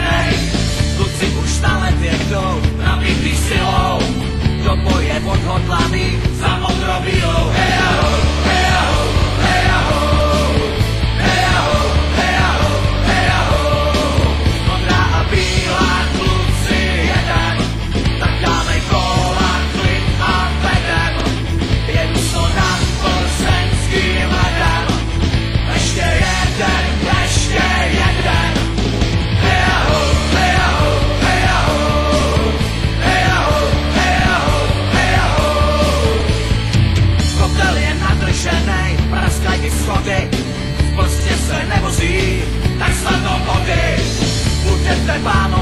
nadšenej. Kluci už stále vědou, nabitý silou, do boje odhodlaný za modrobílou. Hej aho, hej aho, hej aho, hej aho, hej aho, hej aho. Modrá a bílá, kluci jeden, tak dáme kola, klid a vedem. Jedu so nad plzeňským ledem, ještě jeden, ještě jeden. Hej aho, hej aho, hej aho, hej aho, hej aho, hej aho. Kotel je nadrženej, praskaj ty schody, v Plzně se nevozí, tak snadno vody. Budete vám